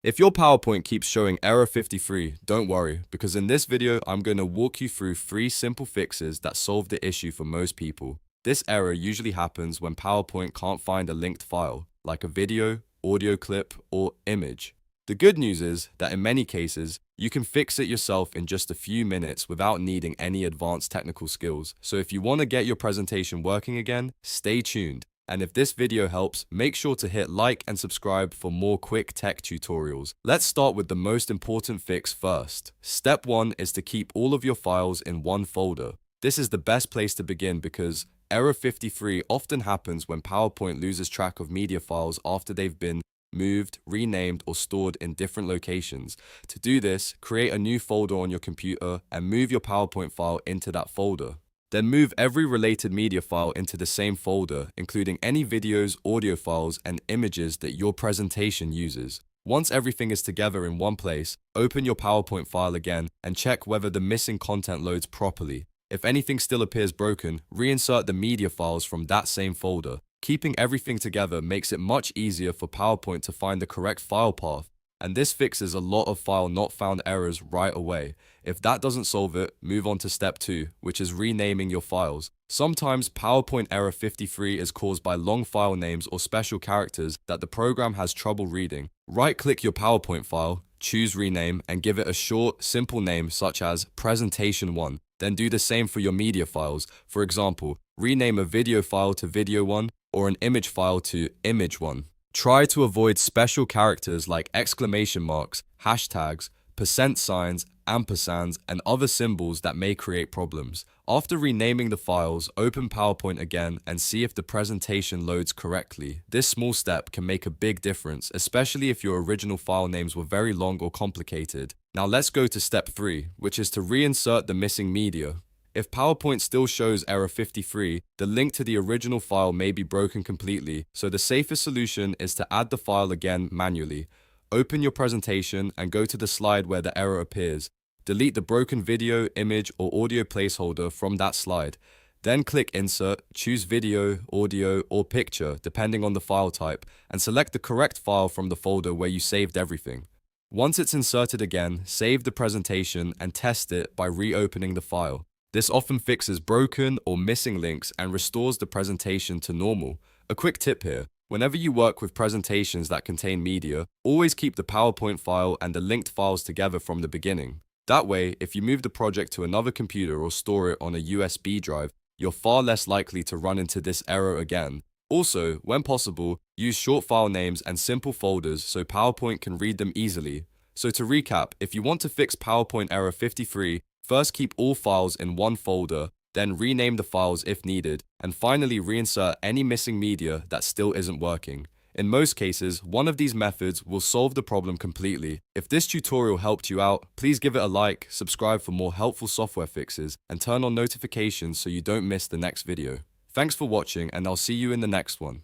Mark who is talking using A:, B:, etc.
A: If your PowerPoint keeps showing error 53, don't worry, because in this video, I'm going to walk you through 3 simple fixes that solve the issue for most people. This error usually happens when PowerPoint can't find a linked file, like a video, audio clip, or image. The good news is that in many cases, you can fix it yourself in just a few minutes without needing any advanced technical skills. So if you want to get your presentation working again, stay tuned. And if this video helps, make sure to hit like and subscribe for more quick tech tutorials. Let's start with the most important fix first. Step 1 is to keep all of your files in one folder. This is the best place to begin because error 53 often happens when PowerPoint loses track of media files after they've been moved, renamed, or stored in different locations. To do this, create a new folder on your computer and move your PowerPoint file into that folder. Then move every related media file into the same folder, including any videos, audio files, and images that your presentation uses. Once everything is together in one place, open your PowerPoint file again and check whether the missing content loads properly. If anything still appears broken, reinsert the media files from that same folder. Keeping everything together makes it much easier for PowerPoint to find the correct file path, and this fixes a lot of file not found errors right away. If that doesn't solve it, move on to step 2, which is renaming your files. Sometimes PowerPoint error 53 is caused by long file names or special characters that the program has trouble reading. Right-click your PowerPoint file, choose Rename, and give it a short, simple name such as Presentation 1. Then do the same for your media files. For example, rename a video file to Video 1 or an image file to Image 1. Try to avoid special characters like exclamation marks, hashtags, percent signs, ampersands, and other symbols that may create problems. After renaming the files, open PowerPoint again and see if the presentation loads correctly. This small step can make a big difference, especially if your original file names were very long or complicated. Now let's go to step 3, which is to reinsert the missing media. If PowerPoint still shows error 53, the link to the original file may be broken completely, so the safest solution is to add the file again manually. Open your presentation and go to the slide where the error appears. Delete the broken video, image, or audio placeholder from that slide. Then click Insert, choose Video, Audio, or Picture, depending on the file type, and select the correct file from the folder where you saved everything. Once it's inserted again, save the presentation and test it by reopening the file. This often fixes broken or missing links and restores the presentation to normal. A quick tip here: whenever you work with presentations that contain media, always keep the PowerPoint file and the linked files together from the beginning. That way, if you move the project to another computer or store it on a USB drive, you're far less likely to run into this error again. Also, when possible, use short file names and simple folders so PowerPoint can read them easily. So to recap, if you want to fix PowerPoint error 53, first keep all files in one folder, then rename the files if needed, and finally reinsert any missing media that still isn't working. In most cases, one of these methods will solve the problem completely. If this tutorial helped you out, please give it a like, subscribe for more helpful software fixes, and turn on notifications so you don't miss the next video. Thanks for watching, and I'll see you in the next one.